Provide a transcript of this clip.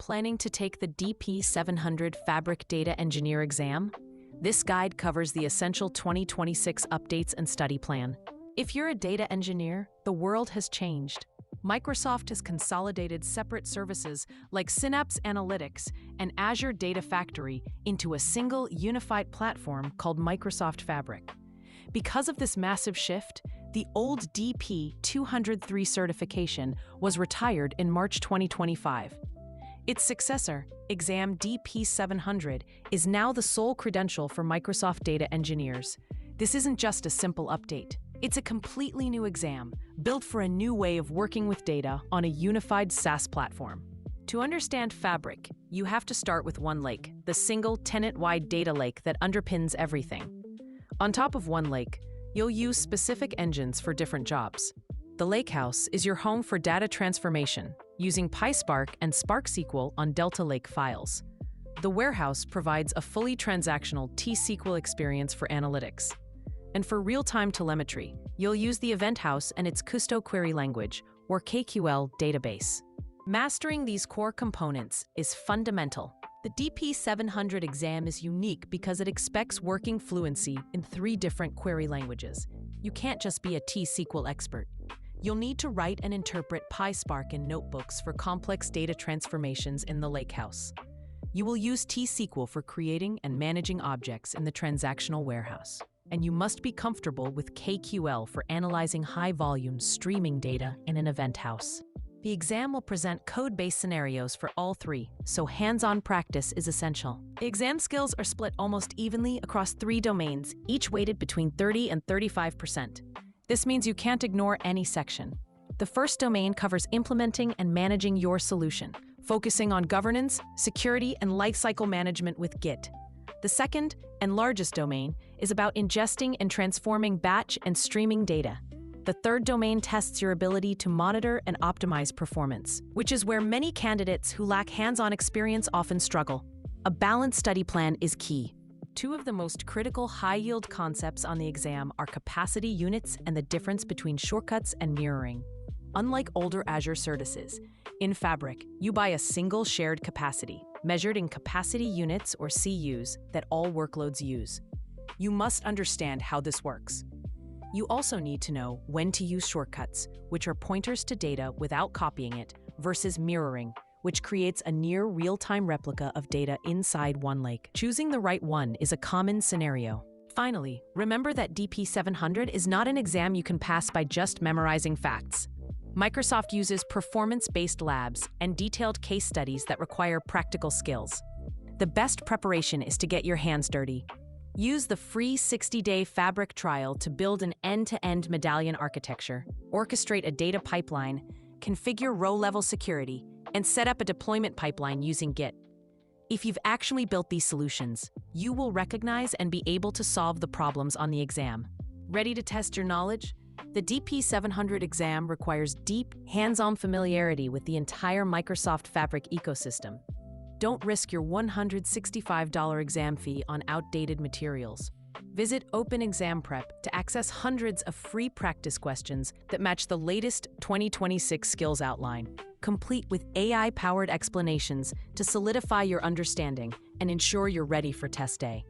Planning to take the DP-700 Fabric Data Engineer exam? This guide covers the essential 2026 updates and study plan. If you're a data engineer, the world has changed. Microsoft has consolidated separate services like Synapse Analytics and Azure Data Factory into a single unified platform called Microsoft Fabric. Because of this massive shift, the old DP-203 certification was retired in March 2025. Its successor, exam DP-700, is now the sole credential for Microsoft data engineers. This isn't just a simple update. It's a completely new exam, built for a new way of working with data on a unified SaaS platform. To understand Fabric, you have to start with OneLake, the single tenant-wide data lake that underpins everything. On top of OneLake, you'll use specific engines for different jobs. The Lakehouse is your home for data transformation, using PySpark and SparkSQL on Delta Lake files. The Warehouse provides a fully transactional T-SQL experience for analytics. And for real-time telemetry, you'll use the Event House and its Custo Query Language, or KQL, database. Mastering these core components is fundamental. The DP-700 exam is unique because it expects working fluency in 3 different query languages. You can't just be a T-SQL expert. You'll need to write and interpret PySpark in notebooks for complex data transformations in the Lakehouse. You will use T-SQL for creating and managing objects in the transactional warehouse. And you must be comfortable with KQL for analyzing high-volume streaming data in an event house. The exam will present code-based scenarios for all 3, so hands-on practice is essential. The exam skills are split almost evenly across 3 domains, each weighted between 30 and 35%. This means you can't ignore any section. The first domain covers implementing and managing your solution, focusing on governance, security, and lifecycle management with Git. The second, and largest domain, is about ingesting and transforming batch and streaming data. The third domain tests your ability to monitor and optimize performance, which is where many candidates who lack hands-on experience often struggle. A balanced study plan is key. 2 of the most critical high-yield concepts on the exam are capacity units and the difference between shortcuts and mirroring. Unlike older Azure services, in Fabric, you buy a single shared capacity, measured in capacity units or CUs that all workloads use. You must understand how this works. You also need to know when to use shortcuts, which are pointers to data without copying it, versus mirroring, which creates a near real-time replica of data inside OneLake. Choosing the right one is a common scenario. Finally, remember that DP-700 is not an exam you can pass by just memorizing facts. Microsoft uses performance-based labs and detailed case studies that require practical skills. The best preparation is to get your hands dirty. Use the free 60-day Fabric trial to build an end-to-end medallion architecture, orchestrate a data pipeline, configure row-level security, and set up a deployment pipeline using Git. If you've actually built these solutions, you will recognize and be able to solve the problems on the exam. Ready to test your knowledge? The DP-700 exam requires deep, hands-on familiarity with the entire Microsoft Fabric ecosystem. Don't risk your $165 exam fee on outdated materials. Visit Open Exam Prep to access hundreds of free practice questions that match the latest 2026 skills outline, complete with AI-powered explanations to solidify your understanding and ensure you're ready for test day.